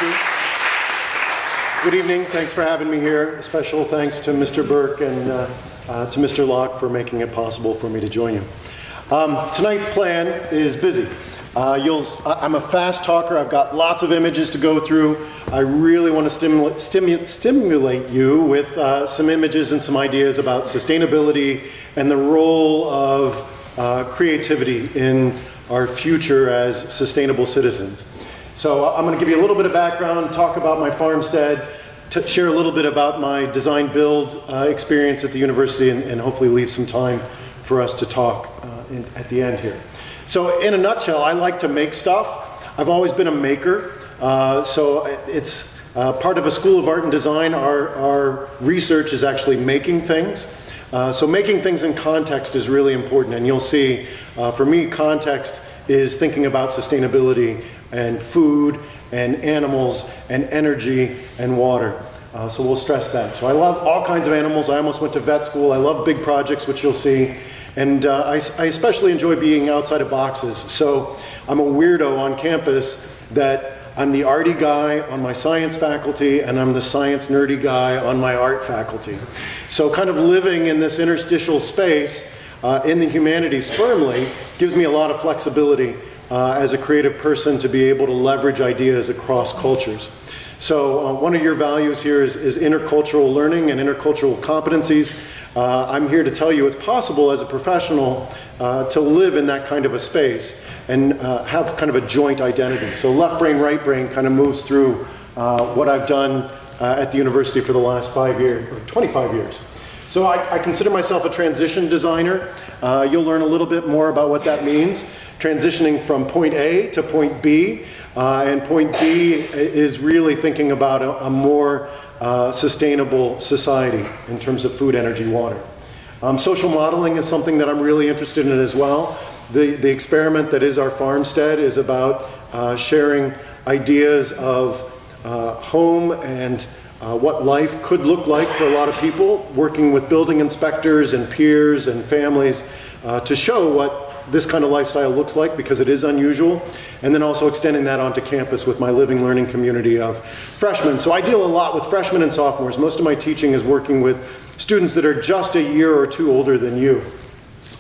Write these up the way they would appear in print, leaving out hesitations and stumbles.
Thank you. Good evening. Thanks for having me here. A special thanks to Mr. Burke and to Mr. Locke for making it possible for me to join you. Tonight's plan is busy. I'm a fast talker. I've got lots of images to go through. I really want to stimulate you with some images and some ideas about sustainability and the role of creativity in our future as sustainable citizens. So I'm going to give you a little bit of background, talk about my farmstead, share a little bit about my design build experience at the university, and hopefully leave some time for us to talk at the end here. So in a nutshell, I like to make stuff. I've always been a maker. So it's part of a school of art and design. Our research is actually making things. So making things in context is really important. And you'll see, for me, context is thinking about sustainability and food and animals and energy and water. So we'll stress that. So I love all kinds of animals. I almost went to vet school. I love big projects, which you'll see. And I especially enjoy being outside of boxes. So I'm a weirdo on campus that I'm the arty guy on my science faculty and I'm the science nerdy guy on my art faculty. So kind of living in this interstitial space in the humanities firmly gives me a lot of flexibility as a creative person to be able to leverage ideas across cultures. So one of your values here is intercultural learning and intercultural competencies. I'm here to tell you it's possible as a professional to live in that kind of a space and have kind of a joint identity. So left brain, right brain kind of moves through what I've done at the university for the last 5 years, or 25 years. So I consider myself a transition designer. You'll learn a little bit more about what that means. Transitioning from point A to point B. And point B is really thinking about a more sustainable society in terms of food, energy, water. Social modeling is something that I'm really interested in as well. The experiment that is our farmstead is about sharing ideas of home and what life could look like for a lot of people, working with building inspectors and peers and families to show what this kind of lifestyle looks like, because it is unusual, and then also extending that onto campus with my living learning community of freshmen. So I deal a lot with freshmen and sophomores. Most of my teaching is working with students that are just a year or two older than you.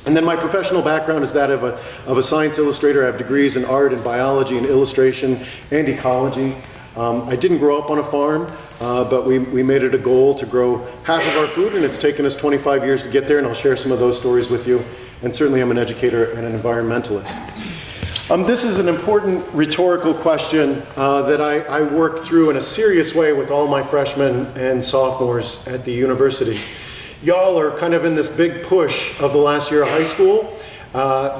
And then my professional background is that of a science illustrator. I have degrees in art and biology and illustration and ecology. I didn't grow up on a farm, but we made it a goal to grow half of our food, and it's taken us 25 years to get there, and I'll share some of those stories with you. And certainly I'm an educator and an environmentalist. This is an important rhetorical question that I worked through in a serious way with all my freshmen and sophomores at the university. Y'all are kind of in this big push of the last year of high school.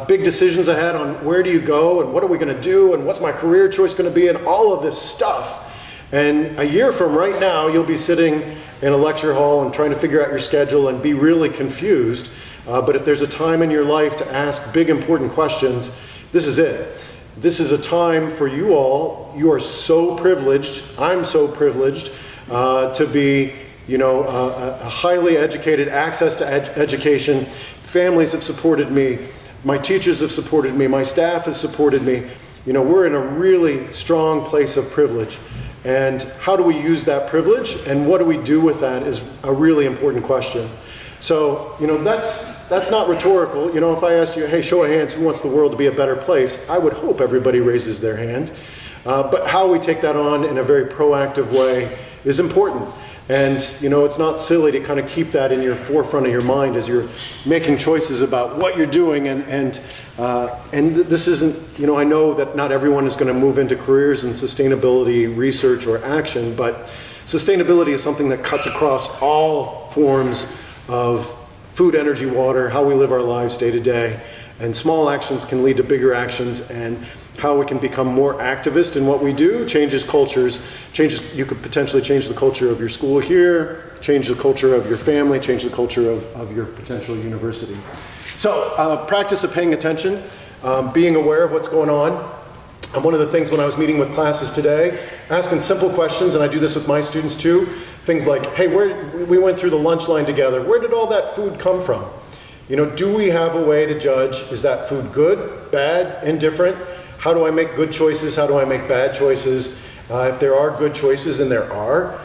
Big decisions ahead on where do you go and what are we going to do and what's my career choice going to be and all of this stuff. And a year from right now, you'll be sitting in a lecture hall and trying to figure out your schedule and be really confused. But if there's a time in your life to ask big important questions, this is it. This is a time for you all. You are so privileged. I'm so privileged to be, a highly educated, access to education. Families have supported me. My teachers have supported me. My staff has supported me. We're in a really strong place of privilege. And how do we use that privilege? And what do we do with that is a really important question. So, that's not rhetorical. If I asked you, hey, show of hands, who wants the world to be a better place? I would hope everybody raises their hand. But how we take that on in a very proactive way is important. And, it's not silly to kind of keep that in your forefront of your mind as you're making choices about what you're doing. And this isn't, I know that not everyone is going to move into careers in sustainability, research, or action, but sustainability is something that cuts across all forms of food, energy, water, how we live our lives day to day. And small actions can lead to bigger actions, and how we can become more activist in what we do changes cultures. You could potentially change the culture of your school here, change the culture of your family, change the culture of your potential university. So practice of paying attention, being aware of what's going on. And one of the things when I was meeting with classes today, asking simple questions, and I do this with my students too, things like, hey, we went through the lunch line together. Where did all that food come from? Do we have a way to judge, is that food good, bad, indifferent? How do I make good choices? How do I make bad choices? If there are good choices, and there are,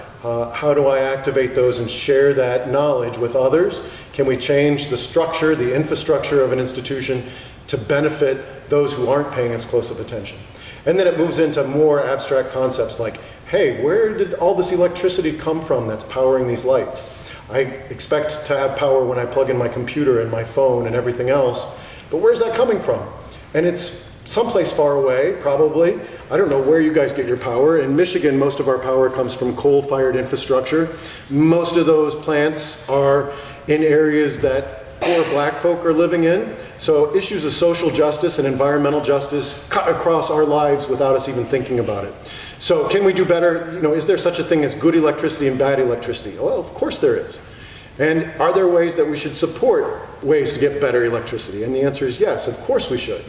how do I activate those and share that knowledge with others? Can we change the structure, the infrastructure of an institution to benefit those who aren't paying as close of attention? And then it moves into more abstract concepts like, hey, where did all this electricity come from that's powering these lights? I expect to have power when I plug in my computer and my phone and everything else, but where's that coming from? And it's someplace far away, probably. I don't know where you guys get your power. In Michigan, most of our power comes from coal-fired infrastructure. Most of those plants are in areas that poor black folk are living in. So issues of social justice and environmental justice cut across our lives without us even thinking about it. So can we do better? You know, is there such a thing as good electricity and bad electricity? Well, of course there is. And are there ways that we should support ways to get better electricity? And the answer is yes, of course we should.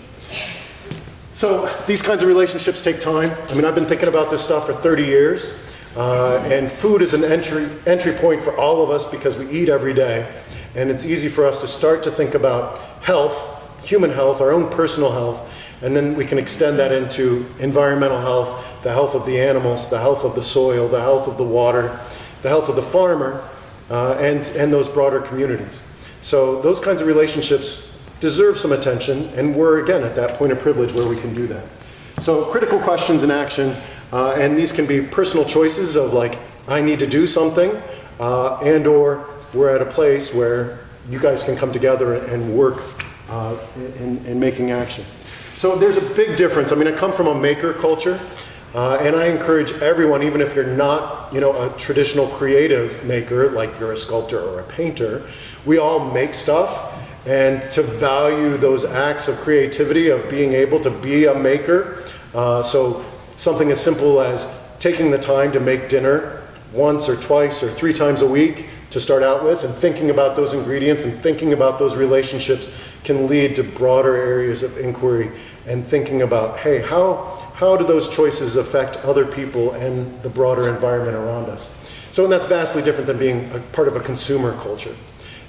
So these kinds of relationships take time. I mean, I've been thinking about this stuff for 30 years. And food is an entry point for all of us because we eat every day. And it's easy for us to start to think about health, human health, our own personal health, and then we can extend that into environmental health, the health of the animals, the health of the soil, the health of the water, the health of the farmer, and those broader communities. So those kinds of relationships deserve some attention, and we're, again, at that point of privilege where we can do that. So critical questions in action, and these can be personal choices of like, I need to do something, and or we're at a place where you guys can come together and work in making action. So there's a big difference. I mean, I come from a maker culture, and I encourage everyone, even if you're not, you know, a traditional creative maker, like you're a sculptor or a painter, we all make stuff, and to value those acts of creativity, of being able to be a maker. So something as simple as taking the time to make dinner once or twice or 3 times a week to start out with, and thinking about those ingredients and thinking about those relationships can lead to broader areas of inquiry, and thinking about, hey, how do those choices affect other people and the broader environment around us? So, and that's vastly different than being a part of a consumer culture.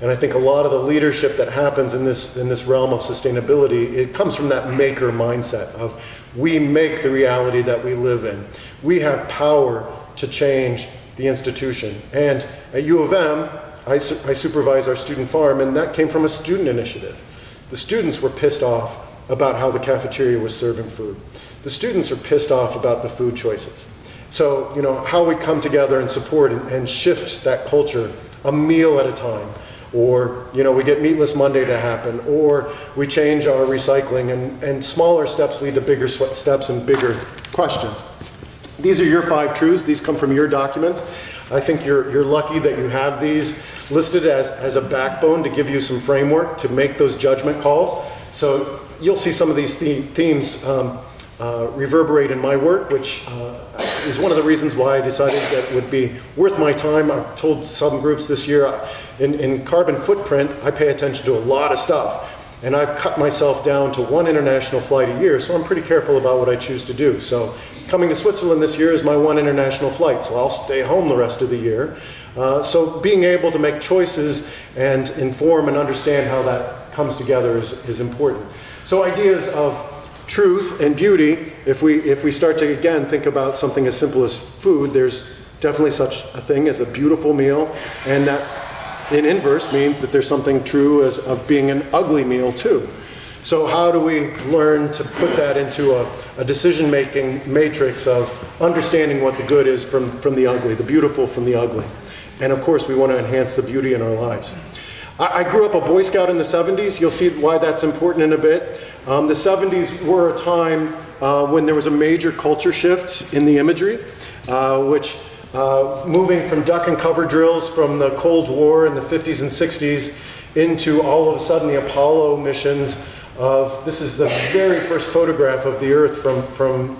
And I think a lot of the leadership that happens in this realm of sustainability, it comes from that maker mindset of, we make the reality that we live in. We have power to change the institution. And at U of M, I supervise our student farm, and that came from a student initiative. The students were pissed off about how the cafeteria was serving food. The students are pissed off about the food choices. So, you know, how we come together and support and shift that culture a meal at a time. Or, you know, we get Meatless Monday to happen, or we change our recycling, and smaller steps lead to bigger steps and bigger questions. These are your 5 truths. These come from your documents. I think you're lucky that you have these listed as a backbone to give you some framework to make those judgment calls. So you'll see some of these themes reverberate in my work, which is one of the reasons why I decided that it would be worth my time. I've told some groups this year, in carbon footprint, I pay attention to a lot of stuff. And I've cut myself down to 1 international flight a year, so I'm pretty careful about what I choose to do. So coming to Switzerland this year is my 1 international flight, so I'll stay home the rest of the year. So being able to make choices and inform and understand how that comes together is important. So ideas of truth and beauty, if we start to, again, think about something as simple as food, there's definitely such a thing as a beautiful meal, and that in inverse means that there's something true of being an ugly meal too. So how do we learn to put that into a decision-making matrix of understanding what the good is from the ugly, the beautiful from the ugly? And of course, we want to enhance the beauty in our lives. I grew up a Boy Scout in the 70s. You'll see why that's important in a bit. The 70s were a time when there was a major culture shift in the imagery, which moving from duck and cover drills from the Cold War in the 50s and 60s into all of a sudden the Apollo missions of, this is the very first photograph of the Earth from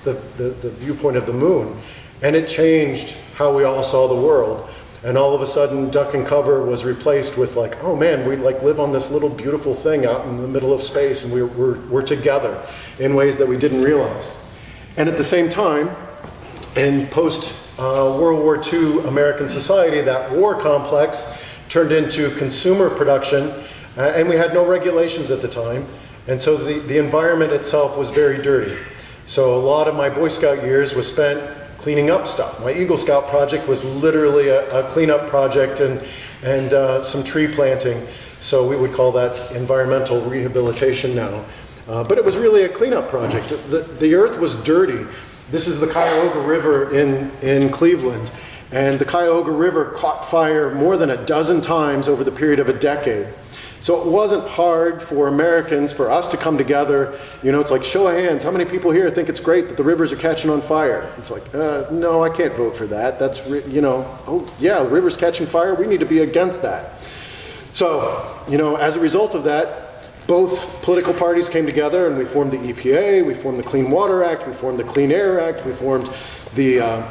the viewpoint of the moon. And it changed how we all saw the world. And all of a sudden, duck and cover was replaced with like, oh man, we like live on this little beautiful thing out in the middle of space, and we're together in ways that we didn't realize. And at the same time, in post-World War II American society, that war complex turned into consumer production, and we had no regulations at the time, and so the environment itself was very dirty. So a lot of my Boy Scout years was spent cleaning up stuff. My Eagle Scout project was literally a cleanup project and some tree planting. So we would call that environmental rehabilitation now. But it was really a cleanup project. The earth was dirty. This is the Cuyahoga River in Cleveland. And the Cuyahoga River caught fire more than a dozen times over the period of a decade. So it wasn't hard for Americans, for us to come together. You know, it's like, show of hands, how many people here think it's great that the rivers are catching on fire? It's like, no, I can't vote for that. That's, you know, oh yeah, rivers catching fire, we need to be against that. So, you know, as a result of that, both political parties came together and we formed the EPA, we formed the Clean Water Act, we formed the Clean Air Act, we formed the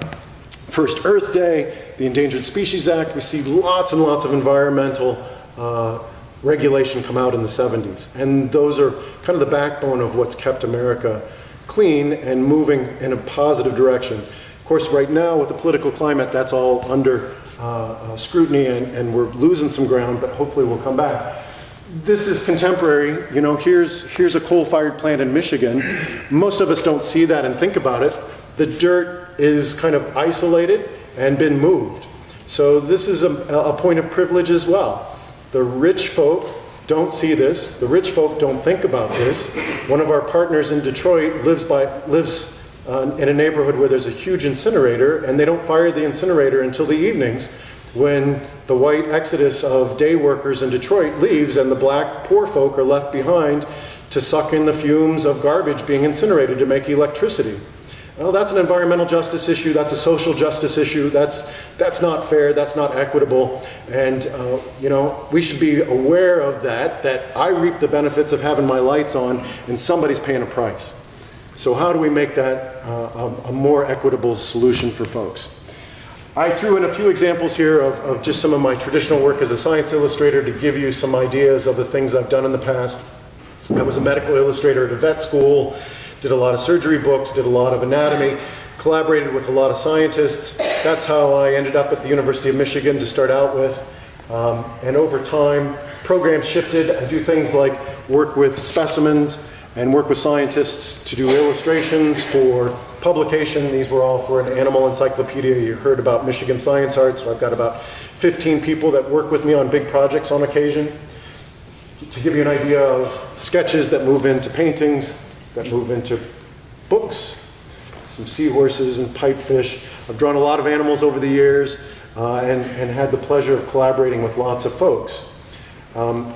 First Earth Day, the Endangered Species Act. We see lots and lots of environmental regulation come out in the 70s. And those are kind of the backbone of what's kept America clean and moving in a positive direction. Of course, right now with the political climate, that's all under scrutiny and we're losing some ground, but hopefully we'll come back. This is contemporary. You know, here's a coal-fired plant in Michigan. Most of us don't see that and think about it. The dirt is kind of isolated and been moved. So this is a point of privilege as well. The rich folk don't see this. The rich folk don't think about this. One of our partners in Detroit lives in a neighborhood where there's a huge incinerator, and they don't fire the incinerator until the evenings when the white exodus of day workers in Detroit leaves and the black poor folk are left behind to suck in the fumes of garbage being incinerated to make electricity. Well, that's an environmental justice issue, that's a social justice issue, that's not fair, that's not equitable, and you know, we should be aware of that I reap the benefits of having my lights on and somebody's paying a price. So how do we make that a more equitable solution for folks? I threw in a few examples here of just some of my traditional work as a science illustrator to give you some ideas of the things I've done in the past. I was a medical illustrator at a vet school, did a lot of surgery books, did a lot of anatomy, collaborated with a lot of scientists. That's how I ended up at the University of Michigan to start out with. And over time, programs shifted. I do things like work with specimens and work with scientists to do illustrations for publication. These were all for an animal encyclopedia. You heard about Michigan Science Art, so I've got about 15 people that work with me on big projects on occasion. To give you an idea of sketches that move into paintings, that move into books, some seahorses and pipefish. I've drawn a lot of animals over the years and had the pleasure of collaborating with lots of folks.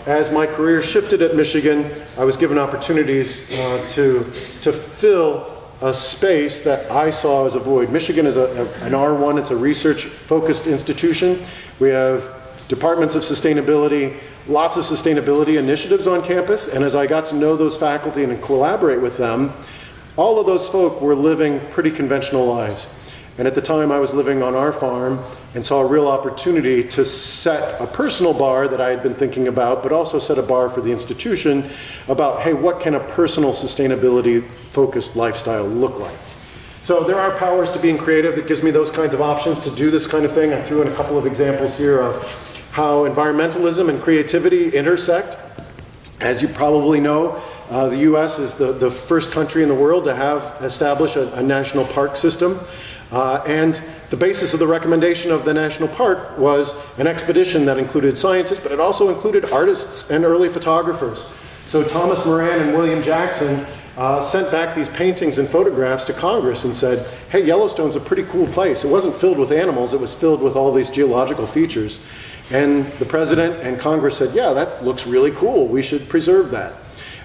As my career shifted at Michigan, I was given opportunities to fill a space that I saw as a void. Michigan is an R1, it's a research-focused institution. We have departments of sustainability, lots of sustainability initiatives on campus, and as I got to know those faculty and collaborate with them, all of those folk were living pretty conventional lives. And at the time I was living on our farm and saw a real opportunity to set a personal bar that I had been thinking about, but also set a bar for the institution about, hey, what can a personal sustainability-focused lifestyle look like? So there are powers to being creative that gives me those kinds of options to do this kind of thing. I threw in a couple of examples here of how environmentalism and creativity intersect. As you probably know, the US is the first country in the world to have established a national park system. And the basis of the recommendation of the national park was an expedition that included scientists, but it also included artists and early photographers. So Thomas Moran and William Jackson sent back these paintings and photographs to Congress and said, hey, Yellowstone's a pretty cool place. It wasn't filled with animals, it was filled with all these geological features. And the president and Congress said, yeah, that looks really cool, we should preserve that.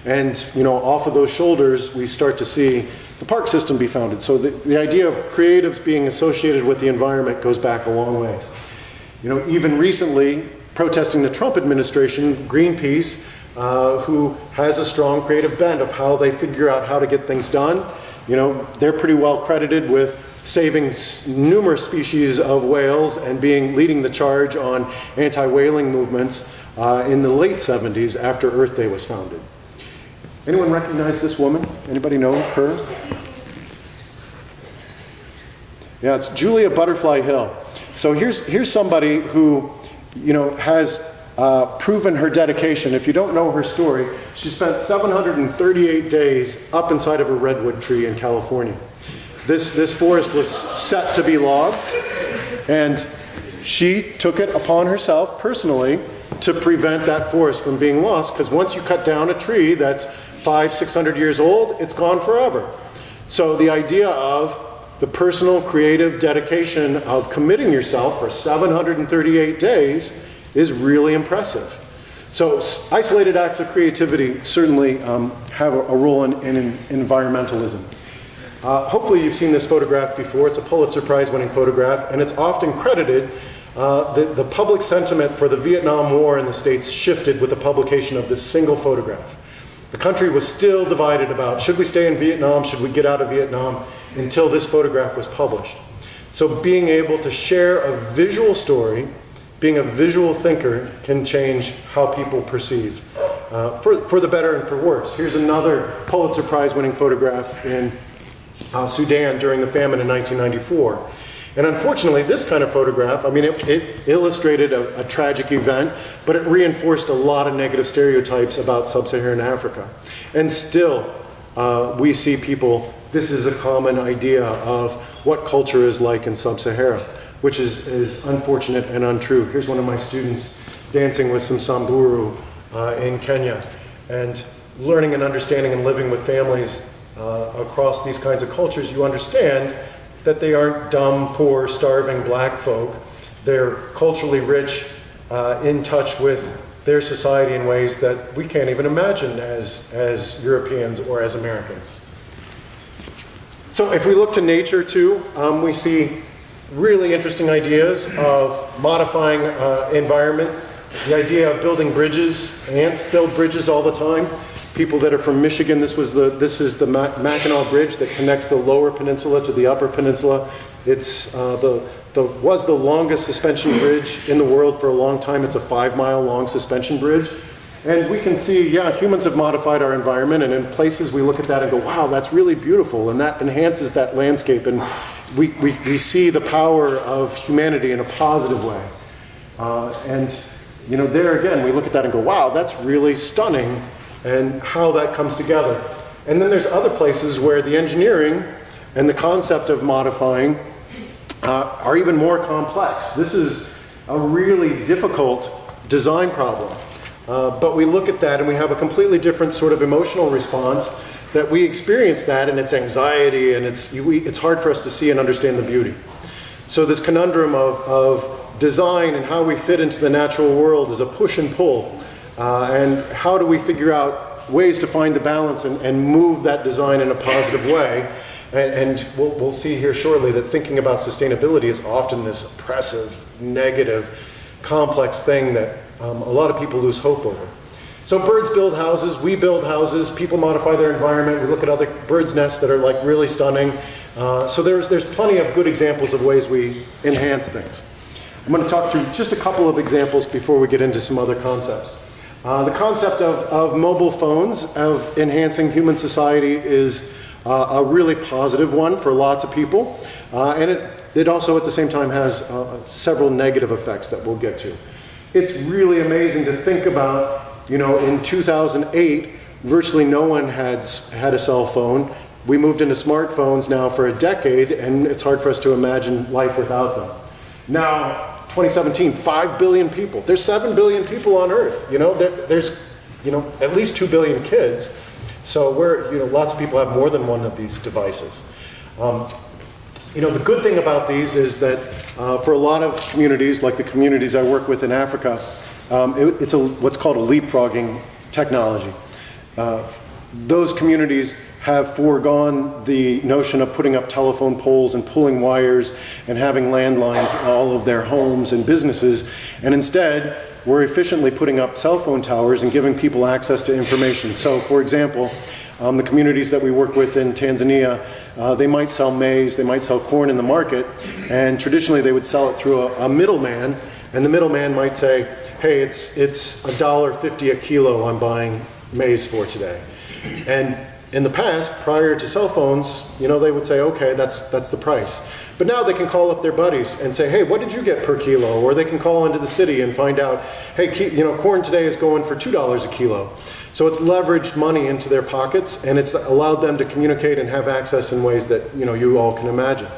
And you know, off of those shoulders, we start to see the park system be founded. So the idea of creatives being associated with the environment goes back a long ways. You know, even recently, protesting the Trump administration, Greenpeace, who has a strong creative bent of how they figure out how to get things done, you know, they're pretty well credited with saving numerous species of whales and leading the charge on anti-whaling movements in the late 70s after Earth Day was founded. Anyone recognize this woman? Anybody know her? Yeah, it's Julia Butterfly Hill. So here's somebody who, you know, has proven her dedication. If you don't know her story, she spent 738 days up inside of a redwood tree in California. This forest was set to be logged, and she took it upon herself personally to prevent that forest from being lost, because once you cut down a tree that's 500-600 years old, it's gone forever. So the idea of the personal creative dedication of committing yourself for 738 days is really impressive. So isolated acts of creativity certainly have a role in environmentalism. Hopefully you've seen this photograph before. It's a Pulitzer Prize winning photograph, and it's often credited. The public sentiment for the Vietnam War in the States shifted with the publication of this single photograph. The country was still divided about, should we stay in Vietnam, should we get out of Vietnam, until this photograph was published. So being able to share a visual story, being a visual thinker, can change how people perceive, for the better and for worse. Here's another Pulitzer Prize winning photograph in Sudan during the famine in 1994. And unfortunately, this kind of photograph, I mean, it illustrated a tragic event, but it reinforced a lot of negative stereotypes about Sub-Saharan Africa. And still, we see people, this is a common idea of what culture is like in Sub-Sahara, which is unfortunate and untrue. Here's one of my students dancing with some Samburu in Kenya, and learning and understanding and living with families across these kinds of cultures. You understand that they aren't dumb, poor, starving black folk. They're culturally rich, in touch with their society in ways that we can't even imagine as Europeans or as Americans. So if we look to nature too, we see really interesting ideas of modifying environment. The idea of building bridges. Ants build bridges all the time. People that are from Michigan, this is the Mackinac Bridge that connects the lower peninsula to the upper peninsula. It's was the longest suspension bridge in the world for a long time. It's a 5-mile long suspension bridge. And we can see, yeah, humans have modified our environment, and in places we look at that and go, wow, that's really beautiful, and that enhances that landscape, and we see the power of humanity in a positive way. And you know, there again, we look at that and go, wow, that's really stunning, and how that comes together. And then there's other places where the engineering and the concept of modifying are even more complex. This is a really difficult design problem. But we look at that and we have a completely different sort of emotional response, that we experience that, and it's anxiety, and it's hard for us to see and understand the beauty. So this conundrum of design and how we fit into the natural world is a push and pull. And how do we figure out ways to find the balance and move that design in a positive way? And we'll see here shortly that thinking about sustainability is often this oppressive, negative, complex thing that a lot of people lose hope over. So birds build houses, we build houses, people modify their environment, we look at other birds' nests that are like really stunning. So there's plenty of good examples of ways we enhance things. I'm going to talk through just a couple of examples before we get into some other concepts. The concept of mobile phones, of enhancing human society, is a really positive one for lots of people. And it also at the same time has several negative effects that we'll get to. It's really amazing to think about, you know, in 2008, virtually no one had a cell phone. We moved into smartphones now for a decade, and it's hard for us to imagine life without them. Now, 2017, 5 billion people. There's 7 billion people on Earth. You know, there's, you know, at least 2 billion kids. So lots of people have more than one of these devices. You know, the good thing about these is that for a lot of communities, like the communities I work with in Africa, it's what's called a leapfrogging technology. Those communities have foregone the notion of putting up telephone poles and pulling wires and having landlines in all of their homes and businesses, and instead we're efficiently putting up cell phone towers and giving people access to information. So for example, the communities that we work with in Tanzania, they might sell maize, they might sell corn in the market, and traditionally they would sell it through a middleman, and the middleman might say, hey, it's $1.50 a kilo I'm buying maize for today. And In the past, prior to cell phones, they would say, okay, that's the price. But now they can call up their buddies and say, hey, what did you get per kilo? Or they can call into the city and find out, hey, corn today is going for $2 a kilo. So it's leveraged money into their pockets, and it's allowed them to communicate and have access in ways that you all can imagine.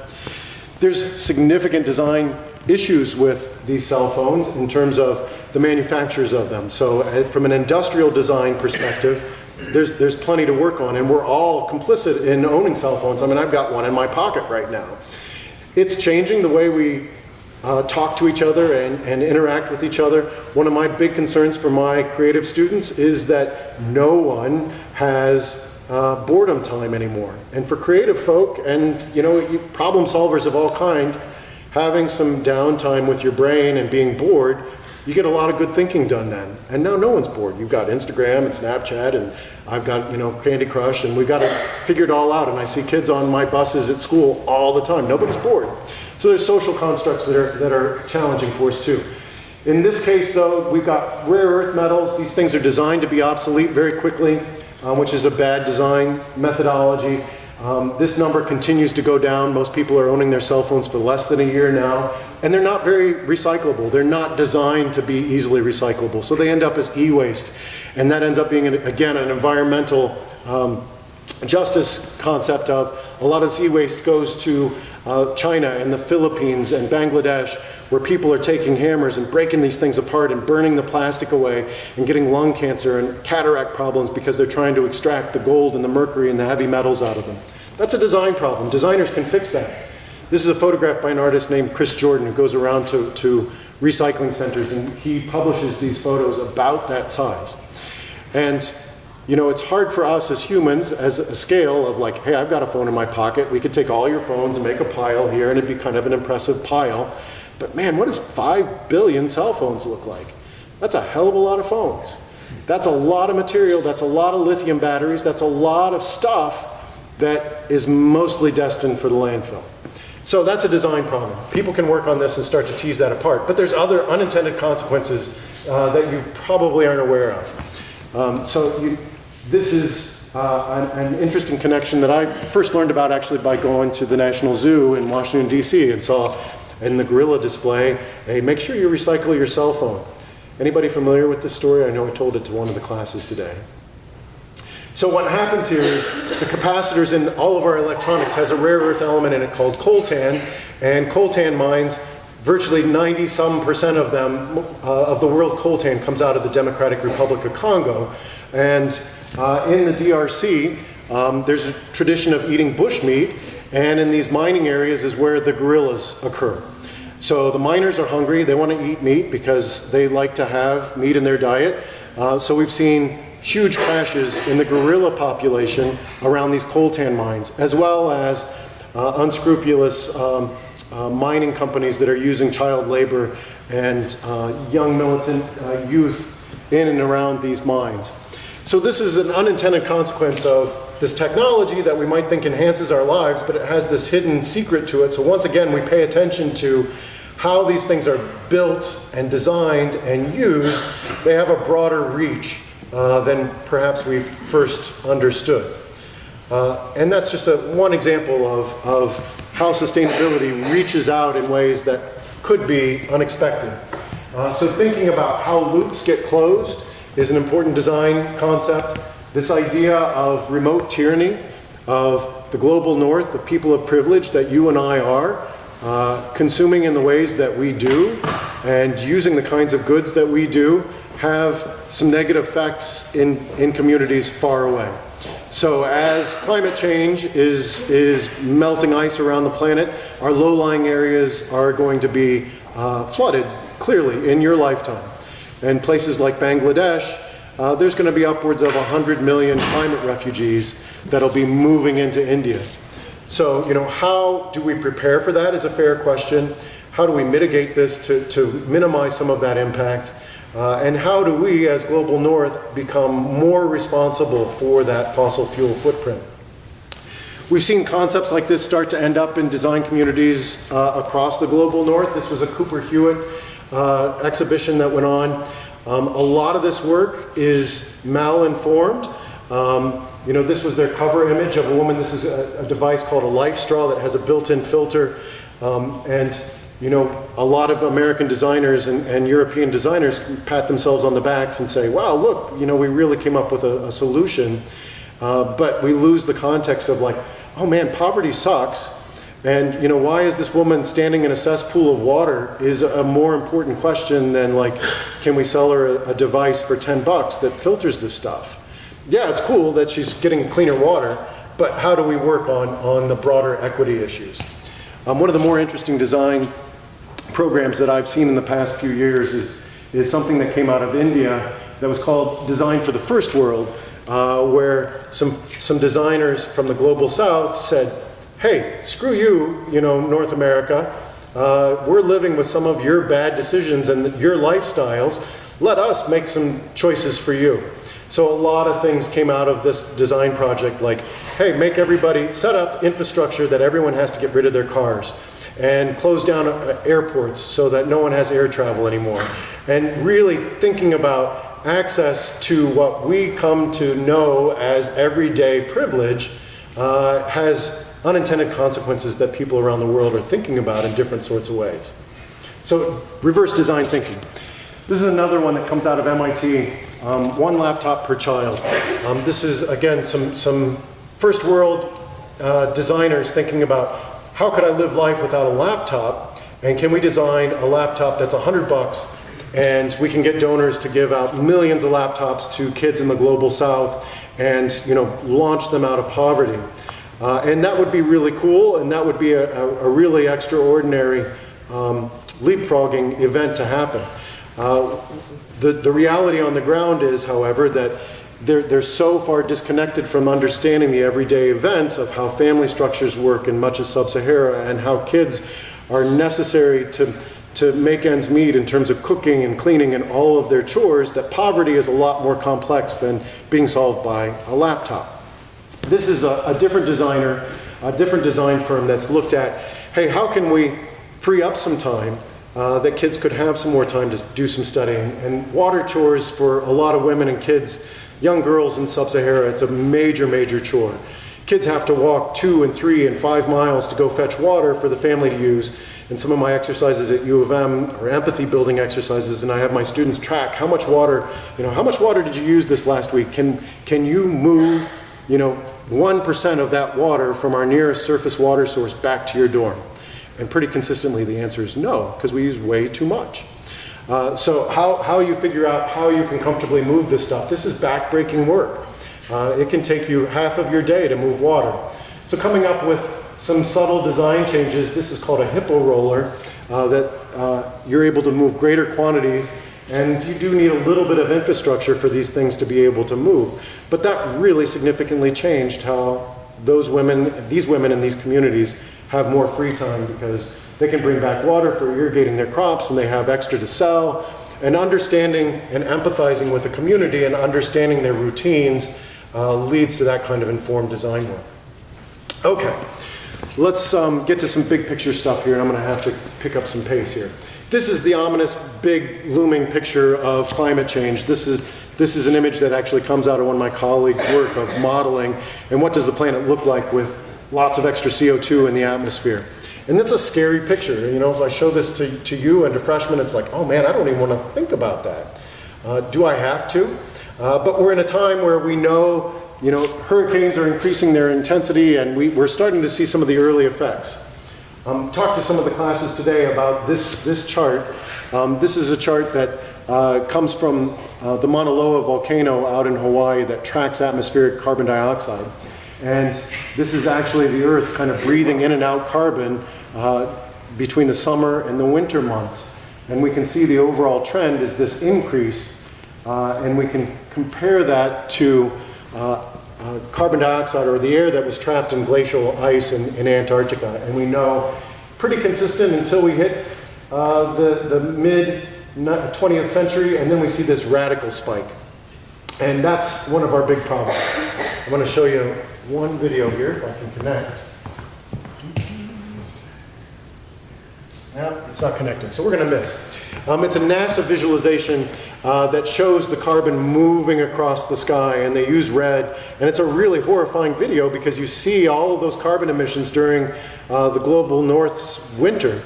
There's significant design issues with these cell phones in terms of the manufacturers of them. So from an industrial design perspective, there's plenty to work on, and we're all complicit in owning cell phones. I mean, I've got one in my pocket right now. It's changing the way we talk to each other and interact with each other. One of my big concerns for my creative students is that no one has boredom time anymore. And for creative folk and problem solvers of all kind, having some downtime with your brain and being bored, you get a lot of good thinking done then. And now no one's bored. You've got Instagram and Snapchat, and I've got Candy Crush, and we've got to figure it all out. And I see kids on my buses at school all the time. Nobody's bored. So there's social constructs that are challenging for us too. In this case though, we've got rare earth metals. These things are designed to be obsolete very quickly, which is a bad design methodology. This number continues to go down. Most people are owning their cell phones for less than a year now, and they're not very recyclable. They're not designed to be easily recyclable, so they end up as e-waste, and that ends up being, again, an environmental justice concept of a lot of this e-waste goes to China and the Philippines and Bangladesh, where people are taking hammers and breaking these things apart and burning the plastic away and getting lung cancer and cataract problems because they're trying to extract the gold and the mercury and the heavy metals out of them. That's a design problem. Designers can fix that. This is a photograph by an artist named Chris Jordan who goes around to recycling centers, and he publishes these photos about that size. And it's hard for us as humans, as a scale of like, hey, I've got a phone in my pocket. We could take all your phones and make a pile here, and it'd be kind of an impressive pile. But man, what does 5 billion cell phones look like? That's a hell of a lot of phones. That's a lot of material. That's a lot of lithium batteries. That's a lot of stuff that is mostly destined for the landfill. So that's a design problem. People can work on this and start to tease that apart. But there's other unintended consequences that you probably aren't aware of. This is an interesting connection that I first learned about actually by going to the National Zoo in Washington, D.C. and saw in the gorilla display, hey, make sure you recycle your cell phone. Anybody familiar with this story? I know I told it to one of the classes today. So what happens here is the capacitors in all of our electronics has a rare earth element in it called coltan, and coltan mines, virtually 90-some% of them, of the world coltan comes out of the Democratic Republic of Congo. And in the DRC, there's a tradition of eating bushmeat, and in these mining areas is where the gorillas occur. So the miners are hungry, they want to eat meat because they like to have meat in their diet. So we've seen huge crashes in the gorilla population around these coltan mines, as well as unscrupulous mining companies that are using child labor and young militant youth in and around these mines. So this is an unintended consequence of this technology that we might think enhances our lives, but it has this hidden secret to it. So once again, we pay attention to how these things are built and designed and used. They have a broader reach than perhaps we first understood. And that's just one example of how sustainability reaches out in ways that could be unexpected. So thinking about how loops get closed is an important design concept. This idea of remote tyranny, of the global north, the people of privilege that you and I are, consuming in the ways that we do and using the kinds of goods that we do, have some negative effects in communities far away. So as climate change is melting ice around the planet, our low-lying areas are going to be flooded, clearly, in your lifetime. And places like Bangladesh, there's going to be upwards of 100 million climate refugees that'll be moving into India. So, how do we prepare for that is a fair question. How do we mitigate this to minimize some of that impact? And how do we, as Global North, become more responsible for that fossil fuel footprint? We've seen concepts like this start to end up in design communities across the Global North. This was a Cooper Hewitt exhibition that went on. A lot of this work is malinformed, You know, this was their cover image of a woman. This is a device called a LifeStraw that has a built-in filter. And you know, a lot of American designers and European designers pat themselves on the backs and say, wow, look, you know, we really came up with a solution. But we lose the context of like, oh man, poverty sucks. And you know, why is this woman standing in a cesspool of water is a more important question than like, can we sell her a device for 10 bucks that filters this stuff? Yeah, it's cool that she's getting cleaner water, but how do we work on the broader equity issues? One of the more interesting design programs that I've seen in the past few years is something that came out of India that was called Design for the First World, where some designers from the global south said, hey, screw you, you know, North America. We're living with some of your bad decisions and your lifestyles. Let us make some choices for you. So a lot of things came out of this design project, like, hey, make everybody set up infrastructure that everyone has to get rid of their cars, and close down airports so that no one has air travel anymore. And really thinking about access to what we come to know as everyday privilege has unintended consequences that people around the world are thinking about in different sorts of ways. So reverse design thinking. This is another one that comes out of MIT, one laptop per child. This is, again, some first world designers thinking about how could I live life without a laptop, and can we design a laptop that's 100 bucks and we can get donors to give out millions of laptops to kids in the global south and, you know, launch them out of poverty. And that would be really cool, and that would be a really extraordinary leapfrogging event to happen. The reality on the ground is, however, that they're so far disconnected from understanding the everyday events of how family structures work in much of Sub-Sahara and how kids are necessary to make ends meet in terms of cooking and cleaning and all of their chores, that poverty is a lot more complex than being solved by a laptop. This is a different designer, a different design firm that's looked at, hey, how can we free up some time that kids could have some more time to do some studying? And water chores for a lot of women and kids, young girls in Sub-Sahara, it's a major, major chore. Kids have to walk 2 and 3 and 5 miles to go fetch water for the family to use. And some of my exercises at U of M are empathy building exercises, and I have my students track how much water, you know, how much water did you use this last week? Can you move, you know, 1% of that water from our nearest surface water source back to your dorm? And pretty consistently the answer is no, because we use way too much. So how you figure out how you can comfortably move this stuff, this is back-breaking work. It can take you half of your day to move water. So coming up with some subtle design changes, this is called a hippo roller, that you're able to move greater quantities, and you do need a little bit of infrastructure for these things to be able to move. But that really significantly changed how these women in these communities have more free time, because they can bring back water for irrigating their crops, and they have extra to sell. And understanding and empathizing with the community and understanding their routines leads to that kind of informed design work. Okay, let's get to some big picture stuff here, and I'm going to have to pick up some pace here. This is the ominous, big, looming picture of climate change. This is an image that actually comes out of one of my colleagues' work of modeling, and what does the planet look like with lots of extra CO2 in the atmosphere. And that's a scary picture. You know, if I show this to you and to freshmen, it's like, oh man, I don't even want to think about that. Do I have to? But we're in a time where we know, you know, hurricanes are increasing their intensity, and we're starting to see some of the early effects. Talked to some of the classes today about this chart. This is a chart that comes from the Mauna Loa volcano out in Hawaii that tracks atmospheric carbon dioxide. And this is actually the Earth kind of breathing in and out carbon between the summer and the winter months. And we can see the overall trend is this increase, and we can compare that to carbon dioxide, or the air that was trapped in glacial ice in Antarctica. And we know pretty consistent until we hit the mid-20th century, and then we see this radical spike. And that's one of our big problems. I'm going to show you one video here, if I can connect. Yeah, it's not connecting, so we're going to miss. It's a NASA visualization that shows the carbon moving across the sky, and they use red, and it's a really horrifying video because you see all of those carbon emissions during the global north's winter.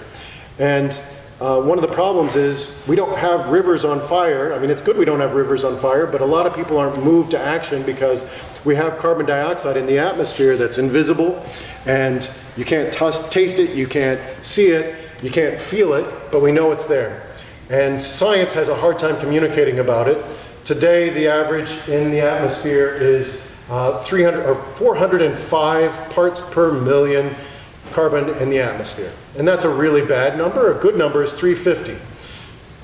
And one of the problems is we don't have rivers on fire. I mean, it's good we don't have rivers on fire, but a lot of people aren't moved to action because we have carbon dioxide in the atmosphere that's invisible, and you can't taste it, you can't see it, you can't feel it, but we know it's there. And science has a hard time communicating about it. Today, the average in the atmosphere is 405 parts per million carbon in the atmosphere. And that's a really bad number. A good number is 350.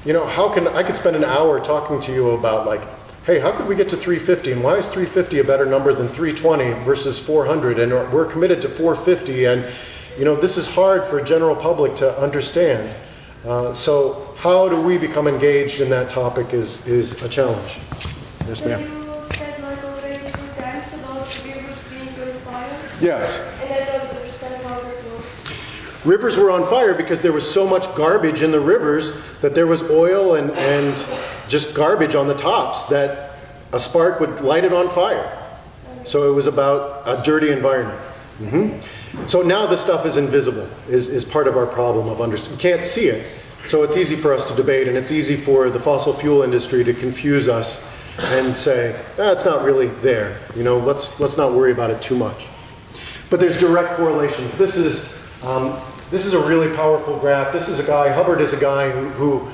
You know, I could spend an hour talking to you about, like, hey, how could we get to 350? And why is 350 a better number than 320 versus 400? And we're committed to 450. And, you know, this is hard for general public to understand. So how do we become engaged in that topic is a challenge. Yes, ma'am. You said like already 2 times about rivers being on fire. Yes. And I don't understand how that works. Rivers were on fire because there was so much garbage in the rivers that there was oil and just garbage on the tops that a spark would light it on fire. So it was about a dirty environment. So now this stuff is invisible, is part of our problem of understanding. You can't see it, so it's easy for us to debate, and it's easy for the fossil fuel industry to confuse us and say, it's not really there. You know, let's not worry about it too much. But there's direct correlations. This is a really powerful graph. This is a guy, Hubbard is a guy who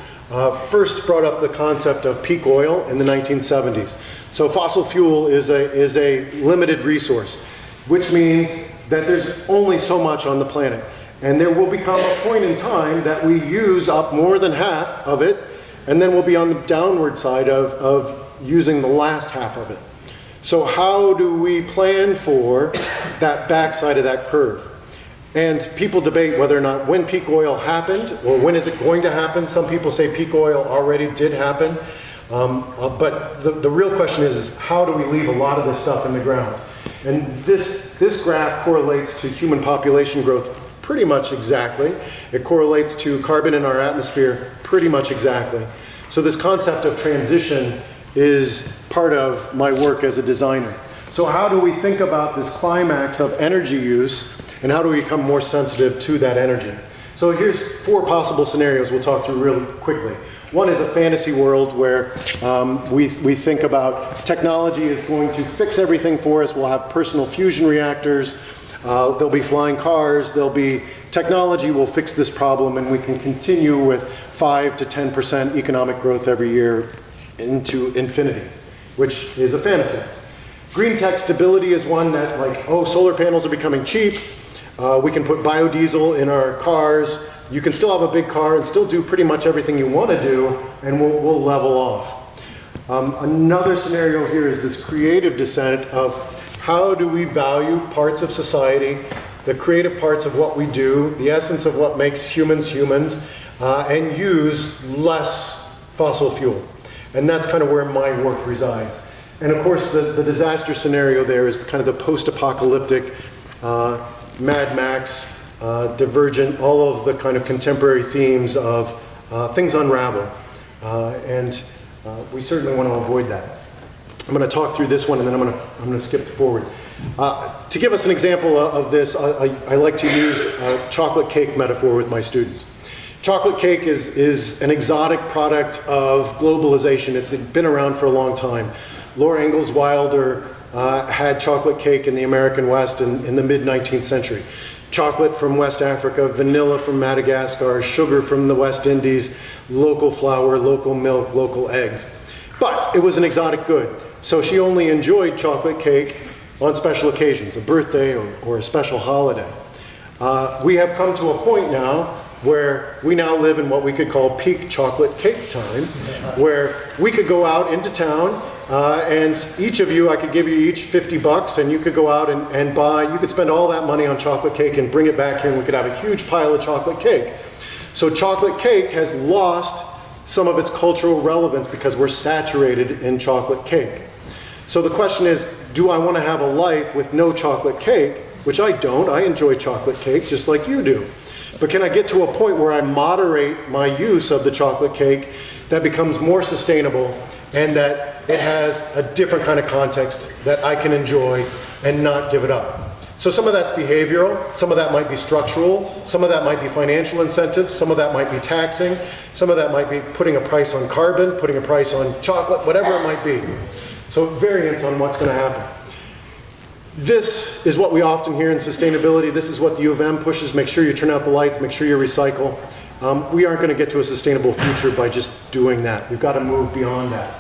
first brought up the concept of peak oil in the 1970s. So fossil fuel is a limited resource, which means that there's only so much on the planet. And there will become a point in time that we use up more than half of it, and then we'll be on the downward side of using the last half of it. So how do we plan for that backside of that curve? And people debate whether or not when peak oil happened, or when is it going to happen. Some people say peak oil already did happen. But the real question is how do we leave a lot of this stuff in the ground? And this graph correlates to human population growth pretty much exactly. It correlates to carbon in our atmosphere pretty much exactly. So this concept of transition is part of my work as a designer. So how do we think about this climax of energy use, and how do we become more sensitive to that energy? So here's 4 possible scenarios we'll talk through really quickly. One is a fantasy world where we think about technology is going to fix everything for us. We'll have personal fusion reactors. There'll be flying cars. Technology will fix this problem, and we can continue with 5 to 10% economic growth every year into infinity, which is a fantasy. Green tech stability is one that, like, solar panels are becoming cheap. We can put biodiesel in our cars. You can still have a big car and still do pretty much everything you want to do, and we'll level off. Another scenario here is this creative descent of how do we value parts of society, the creative parts of what we do, the essence of what makes humans humans, and use less fossil fuel. And that's kind of where my work resides. And of course, the disaster scenario there is kind of the post-apocalyptic, Mad Max, Divergent, all of the kind of contemporary themes of things unravel. And we certainly want to avoid that. I'm going to talk through this one, and then I'm going to skip forward. To give us an example of this, I like to use a chocolate cake metaphor with my students. Chocolate cake is an exotic product of globalization. It's been around for a long time. Laura Ingalls Wilder had chocolate cake in the American West in the mid-19th century. Chocolate from West Africa, vanilla from Madagascar, sugar from the West Indies, local flour, local milk, local eggs. But it was an exotic good. So she only enjoyed chocolate cake on special occasions, a birthday or a special holiday. We have come to a point now where we now live in what we could call peak chocolate cake time, where we could go out into town and each of you, I could give you each $50, and you could go out and buy, you could spend all that money on chocolate cake and bring it back here, and we could have a huge pile of chocolate cake. So chocolate cake has lost some of its cultural relevance because we're saturated in chocolate cake. So the question is, do I want to have a life with no chocolate cake, which I don't. I enjoy chocolate cake just like you do. But can I get to a point where I moderate my use of the chocolate cake that becomes more sustainable and that it has a different kind of context that I can enjoy and not give it up? So some of that's behavioral, some of that might be structural, some of that might be financial incentives, some of that might be taxing, some of that might be putting a price on carbon, putting a price on chocolate, whatever it might be. So variance on what's going to happen. This is what we often hear in sustainability. This is what the U of M pushes. Make sure you turn out the lights, make sure you recycle. We aren't going to get to a sustainable future by just doing that. We've got to move beyond that.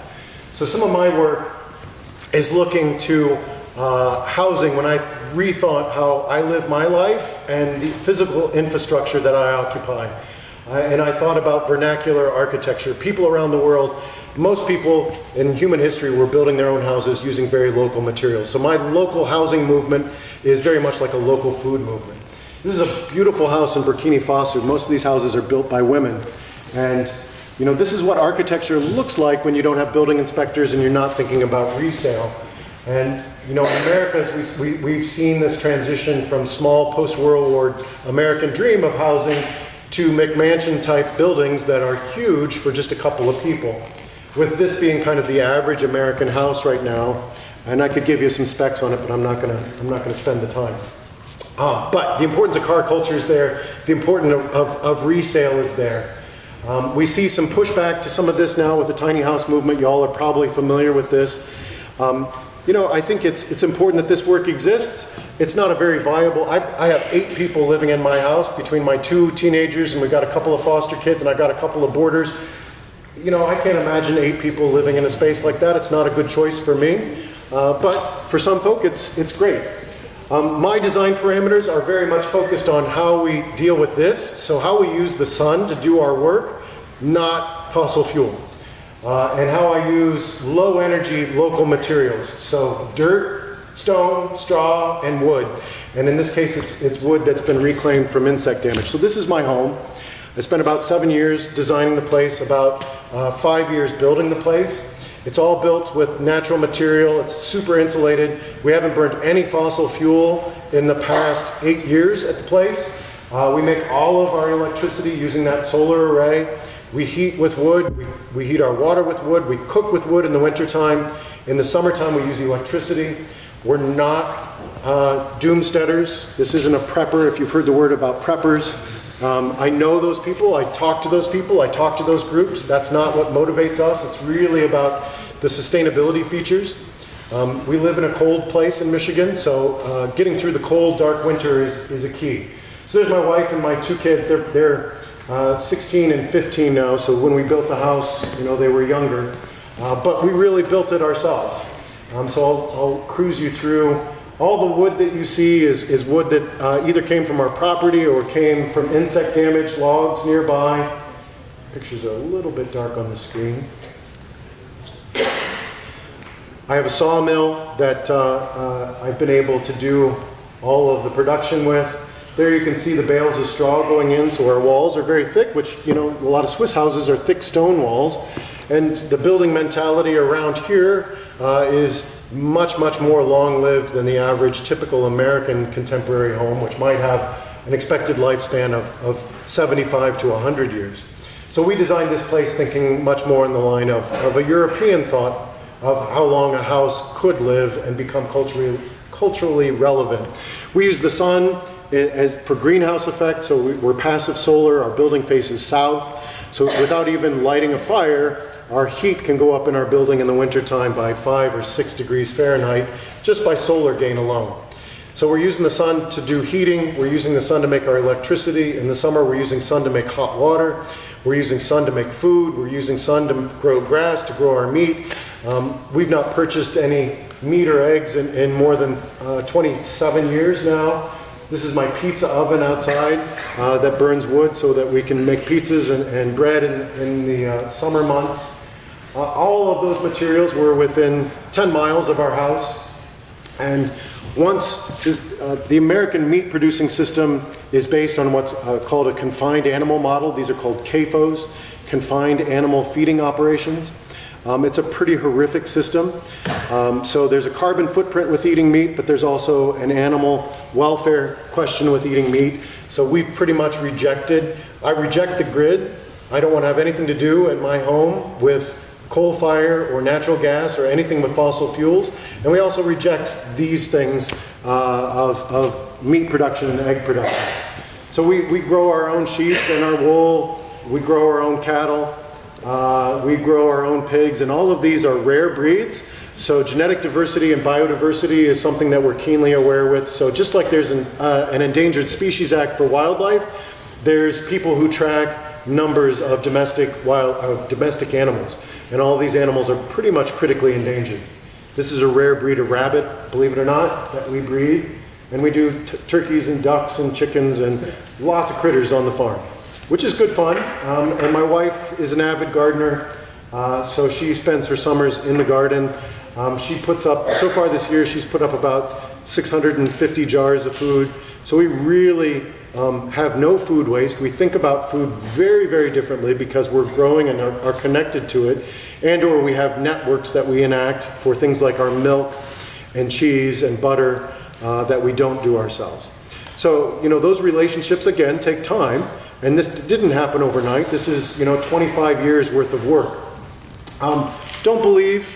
So some of my work is looking to housing when I rethought how I live my life and the physical infrastructure that I occupy. And I thought about vernacular architecture. People around the world, most people in human history were building their own houses using very local materials. So my local housing movement is very much like a local food movement. This is a beautiful house in Burkina Faso. Most of these houses are built by women. And you know, this is what architecture looks like when you don't have building inspectors and you're not thinking about resale. And you know, in America, we've seen this transition from small post-World War American dream of housing to McMansion-type buildings that are huge for just a couple of people. With this being kind of the average American house right now, and I could give you some specs on it, but I'm not going to spend the time. But the importance of car culture is there. The importance of resale is there. We see some pushback to some of this now with the tiny house movement. Y'all are probably familiar with this. You know, I think it's important that this work exists. It's not a very viable, I have 8 people living in my house between my 2 teenagers, and we've got a couple of foster kids, and I've got a couple of boarders. You know, I can't imagine 8 people living in a space like that. It's not a good choice for me. But for some folk, it's great. My design parameters are very much focused on how we deal with this. So how we use the sun to do our work, not fossil fuel. And how I use low energy local materials. So dirt, stone, straw, and wood. And in this case, it's wood that's been reclaimed from insect damage. So this is my home. I spent about 7 years designing the place, about 5 years building the place. It's all built with natural material. It's super insulated. We haven't burned any fossil fuel in the past 8 years at the place. We make all of our electricity using that solar array. We heat with wood. We heat our water with wood. We cook with wood in the wintertime. In the summertime, we use electricity. We're not doomsteaders. This isn't a prepper, if you've heard the word about preppers. I know those people. I talk to those people. I talk to those groups. That's not what motivates us. It's really about the sustainability features. We live in a cold place in Michigan, so getting through the cold, dark winter is a key. So there's my wife and my 2 kids. They're 16 and 15 now, so when we built the house, you know, they were younger. But we really built it ourselves. So I'll cruise you through. All the wood that you see is wood that either came from our property or came from insect damage, logs nearby. Pictures are a little bit dark on the screen. I have a sawmill that I've been able to do all of the production with. There you can see the bales of straw going in, so our walls are very thick, which, you know, a lot of Swiss houses are thick stone walls. And the building mentality around here is much, much more long-lived than the average typical American contemporary home, which might have an expected lifespan of 75 to 100 years. So we designed this place thinking much more in the line of a European thought of how long a house could live and become culturally relevant. We use the sun as for greenhouse effect, so we're passive solar. Our building faces south, so without even lighting a fire, our heat can go up in our building in the wintertime by 5 or 6 degrees Fahrenheit just by solar gain alone. So we're using the sun to do heating, we're using the sun to make our electricity. In the summer, we're using sun to make hot water. We're using sun to make food. We're using sun to grow grass, to grow our meat. We've not purchased any meat or eggs in more than 27 years now. This is my pizza oven outside that burns wood so that we can make pizzas and bread in the summer months. All of those materials were within 10 miles of our house. And once the American meat producing system is based on what's called a confined animal model. These are called CAFOs, confined animal feeding operations. It's a pretty horrific system. So there's a carbon footprint with eating meat, but there's also an animal welfare question with eating meat. So we've pretty much I reject the grid. I don't want to have anything to do at my home with coal fire or natural gas or anything with fossil fuels. And we also reject these things of meat production and egg production. So we grow our own sheep and our wool, we grow our own cattle, we grow our own pigs, and all of these are rare breeds. So genetic diversity and biodiversity is something that we're keenly aware with. So just like there's an Endangered Species Act for wildlife, there's people who track numbers of domestic animals, and all these animals are pretty much critically endangered. This is a rare breed of rabbit, believe it or not, that we breed, and we do turkeys and ducks and chickens and lots of critters on the farm, which is good fun. And my wife is an avid gardener, so she spends her summers in the garden. She puts up, so far this year, she's put up about 650 jars of food. So we really have no food waste. We think about food very, very differently because we're growing and are connected to it, and or we have networks that we enact for things like our milk and cheese and butter that we don't do ourselves. So, those relationships, again, take time, and this didn't happen overnight. This is, 25 years worth of work. Don't believe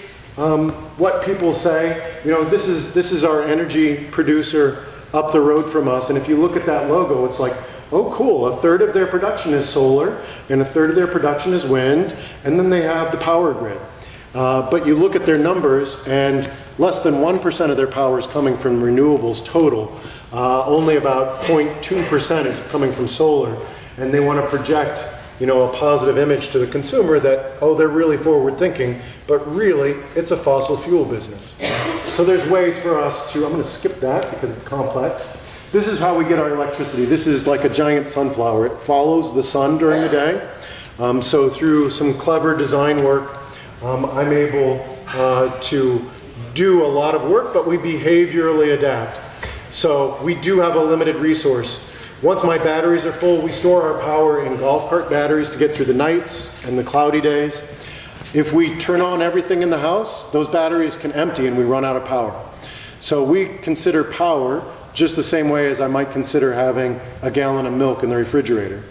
what people say. This is our energy producer up the road from us, and if you look at that logo, it's like, oh cool, a third of their production is solar, and a third of their production is wind, and then they have the power grid. But you look at their numbers, and less than 1% of their power is coming from renewables total. Only about 0.2% is coming from solar, and they want to project a positive image to the consumer that, oh, they're really forward thinking, but really it's a fossil fuel business. So there's ways for us to, I'm going to skip that because it's complex. This is how we get our electricity. This is like a giant sunflower. It follows the sun during the day. So through some clever design work, I'm able to do a lot of work, but we behaviorally adapt. So we do have a limited resource. Once my batteries are full, we store our power in golf cart batteries to get through the nights and the cloudy days. If we turn on everything in the house, those batteries can empty and we run out of power. So we consider power just the same way as I might consider having a gallon of milk in the refrigerator.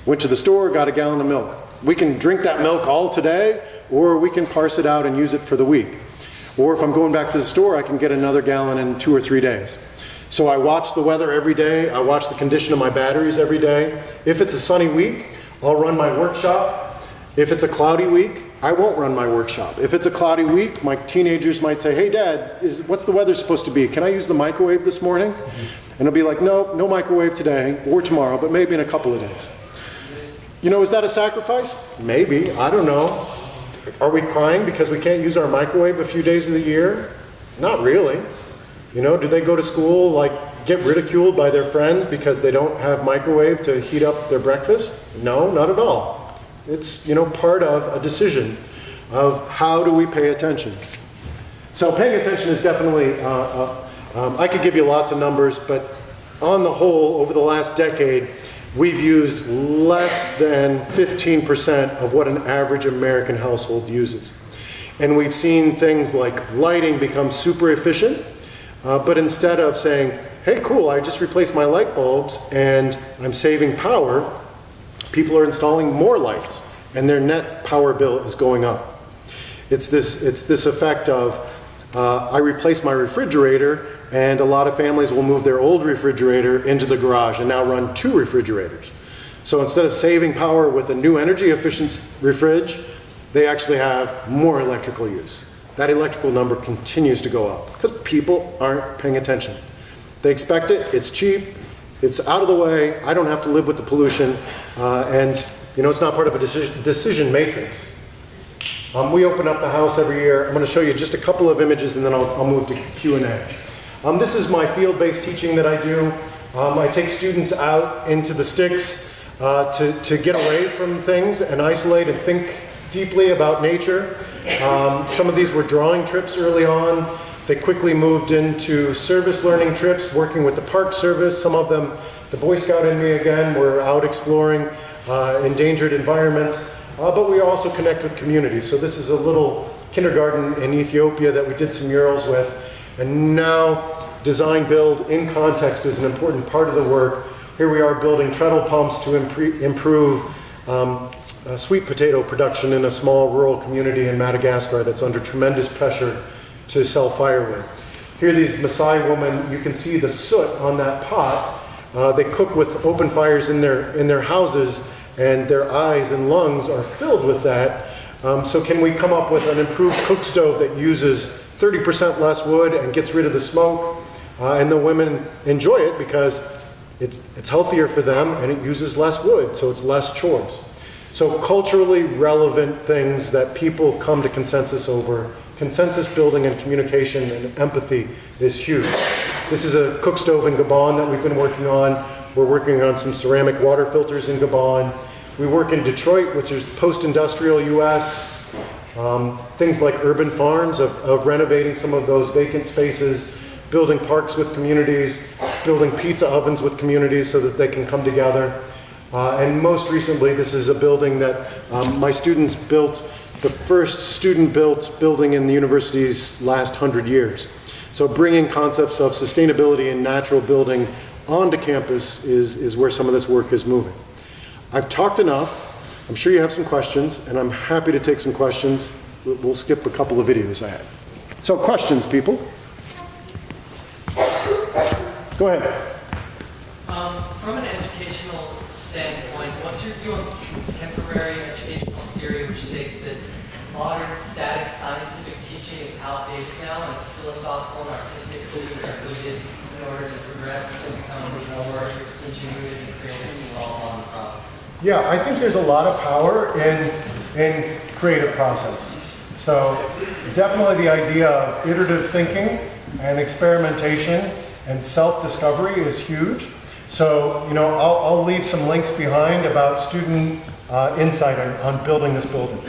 Went to the store, got a gallon of milk. We can drink that milk all today, or we can parse it out and use it for the week. Or if I'm going back to the store, I can get another gallon in 2 or 3 days. So I watch the weather every day. I watch the condition of my batteries every day. If it's a sunny week, I'll run my workshop. If it's a cloudy week, I won't run my workshop. If it's a cloudy week, my teenagers might say, hey Dad, what's the weather supposed to be? Can I use the microwave this morning? And I'll be like, no microwave today or tomorrow, but maybe in a couple of days. Is that a sacrifice? Maybe, I don't know. Are we crying because we can't use our microwave a few days of the year? Not really. Do they go to school, get ridiculed by their friends because they don't have microwave to heat up their breakfast? No, not at all. It's, part of a decision of how do we pay attention. So paying attention is definitely, I could give you lots of numbers, but on the whole, over the last decade, we've used less than 15% of what an average American household uses. And we've seen things like lighting become super efficient, but instead of saying, hey, cool, I just replaced my light bulbs and I'm saving power, people are installing more lights and their net power bill is going up. It's this effect of, I replaced my refrigerator, and a lot of families will move their old refrigerator into the garage and now run 2 refrigerators. So instead of saving power with a new energy efficient fridge, they actually have more electrical use. That electrical number continues to go up because people aren't paying attention. They expect it, it's cheap, it's out of the way, I don't have to live with the pollution, and it's not part of a decision matrix. We open up the house every year. I'm going to show you just a couple of images and then I'll move to Q&A. This is my field-based teaching that I do. I take students out into the sticks to get away from things and isolate and think deeply about nature. Some of these were drawing trips early on. They quickly moved into service learning trips, working with the Park Service. Some of them, the Boy Scout in me again, were out exploring endangered environments. but we also connect with communities. So this is a little kindergarten in Ethiopia that we did some murals with, and now design build in context is an important part of the work. Here we are building treadle pumps to improve sweet potato production in a small rural community in Madagascar that's under tremendous pressure to sell firewood. Here these Maasai women, you can see the soot on that pot. They cook with open fires in their houses, and their eyes and lungs are filled with that. So can we come up with an improved cook stove that uses 30% less wood and gets rid of the smoke? And the women enjoy it because it's healthier for them and it uses less wood, so it's less chores. So culturally relevant things that people come to consensus over. Consensus building and communication and empathy is huge. This is a cook stove in Gabon that we've been working on. We're working on some ceramic water filters in Gabon. We work in Detroit, which is post-industrial US. Things like urban farms of renovating some of those vacant spaces, building parks with communities, building pizza ovens with communities so that they can come together. And most recently, this is a building that my students built, the first student-built building in the university's last 100 years. So bringing concepts of sustainability and natural building onto campus is where some of this work is moving. I've talked enough. I'm sure you have some questions, and I'm happy to take some questions. We'll skip a couple of videos I had. So questions, people? Go ahead. From an educational standpoint, what's your view on contemporary educational theory, which states that modern static scientific teaching is outdated now and philosophical and artistic tools are needed in order to progress and become more ingenuitive and creative to solve on problems? Yeah, I think there's a lot of power in creative process. So definitely the idea of iterative thinking and experimentation and self-discovery is huge. So, you know, I'll leave some links behind about student insight on building this building.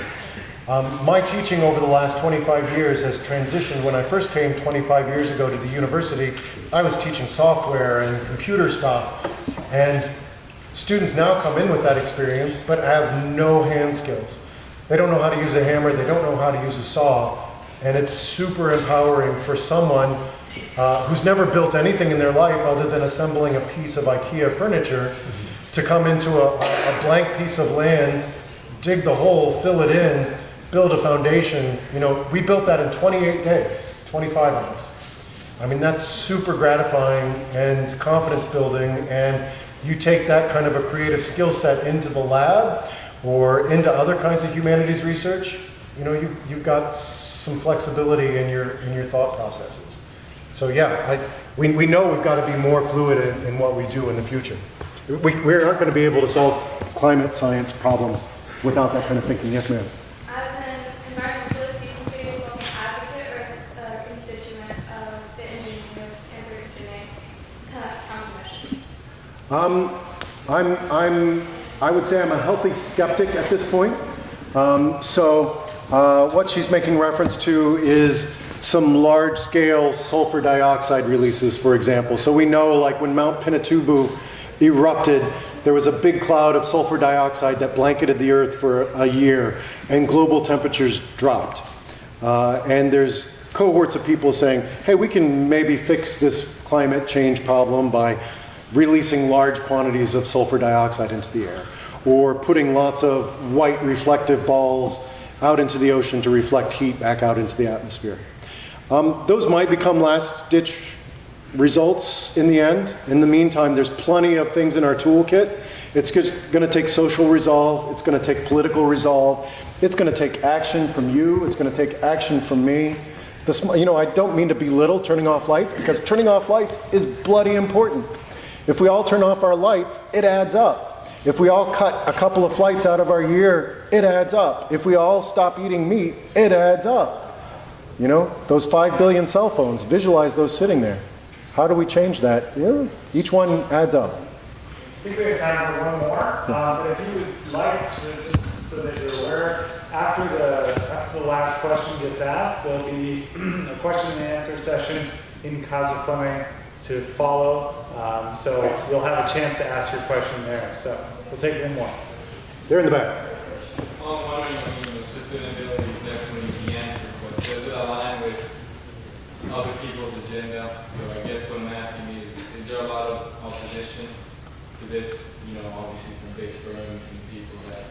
My teaching over the last 25 years has transitioned. When I first came 25 years ago to the university, I was teaching software and computer stuff. And students now come in with that experience, but have no hand skills. They don't know how to use a hammer, they don't know how to use a saw. And it's super empowering for someone who's never built anything in their life other than assembling a piece of IKEA furniture to come into a blank piece of land, dig the hole, fill it in, build a foundation. You know, we built that in 28 days, 25 of us. I mean, that's super gratifying and confidence building, and you take that kind of a creative skill set into the lab or into other kinds of humanities research, you know, you've got some flexibility in your thought processes. So yeah, we know we've got to be more fluid in what we do in the future. We aren't going to be able to solve climate science problems without that kind of thinking. Yes, ma'am. As an environmentalist, do you consider yourself an advocate or a constituent of the engineering and countermeasures? I would say I'm a healthy skeptic at this point. What she's making reference to is some large-scale sulfur dioxide releases, for example. So we know, like when Mount Pinatubo erupted, there was a big cloud of sulfur dioxide that blanketed the Earth for a year, and global temperatures dropped. And there's cohorts of people saying, hey, we can maybe fix this climate change problem by releasing large quantities of sulfur dioxide into the air, or putting lots of white reflective balls out into the ocean to reflect heat back out into the atmosphere. Those might become last-ditch results in the end. In the meantime, there's plenty of things in our toolkit. It's going to take social resolve. It's going to take political resolve. It's going to take action from you. It's going to take action from me. You know, I don't mean to belittle turning off lights, because turning off lights is bloody important. If we all turn off our lights, it adds up. If we all cut a couple of flights out of our year, it adds up. If we all stop eating meat, it adds up. You know, those 5 billion cell phones, visualize those sitting there. How do we change that? Yeah, each one adds up. I think we have time for one more. But if you would like to, just so that you're aware, after the last question gets asked, there'll be a question and answer session in Casa Fleming to follow. So you'll have a chance to ask your question there. So we'll take one more. They're in the back. opposition to this? You know, obviously from big firms and people that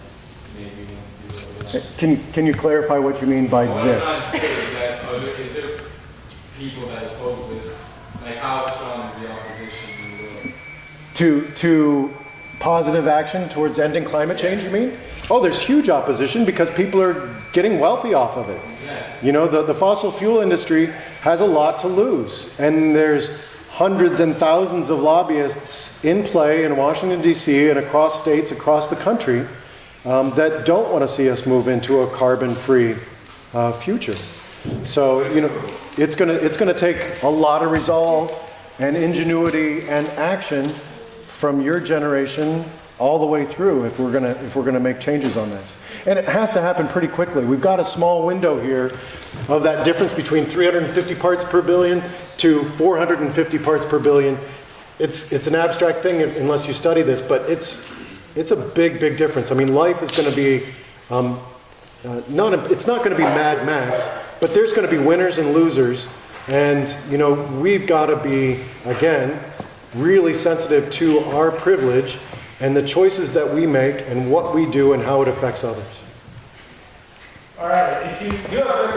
maybe want to do otherwise. Can you clarify what you mean by What this? I'm trying to say is that is there people that oppose this? Like how strong is the opposition in the world? To positive action towards ending climate change, you mean? Oh, there's huge opposition because people are getting wealthy off of it. You know, the fossil fuel industry has a lot to lose. And there's hundreds and thousands of lobbyists in play in Washington, D.C. and across states across the country that don't want to see us move into a carbon-free future. So, you know, it's gonna take a lot of resolve and ingenuity and action from your generation all the way through if we're gonna make changes on this. And it has to happen pretty quickly. We've got a small window here of that difference between 350 parts per billion to 450 parts per billion. It's an abstract thing unless you study this, but it's a big difference. I mean, life is going to be it's not going to be Mad Max, but there's going to be winners and losers, and you know we've got to be again really sensitive to our privilege and the choices that we make and what we do and how it affects others. All right, if you do have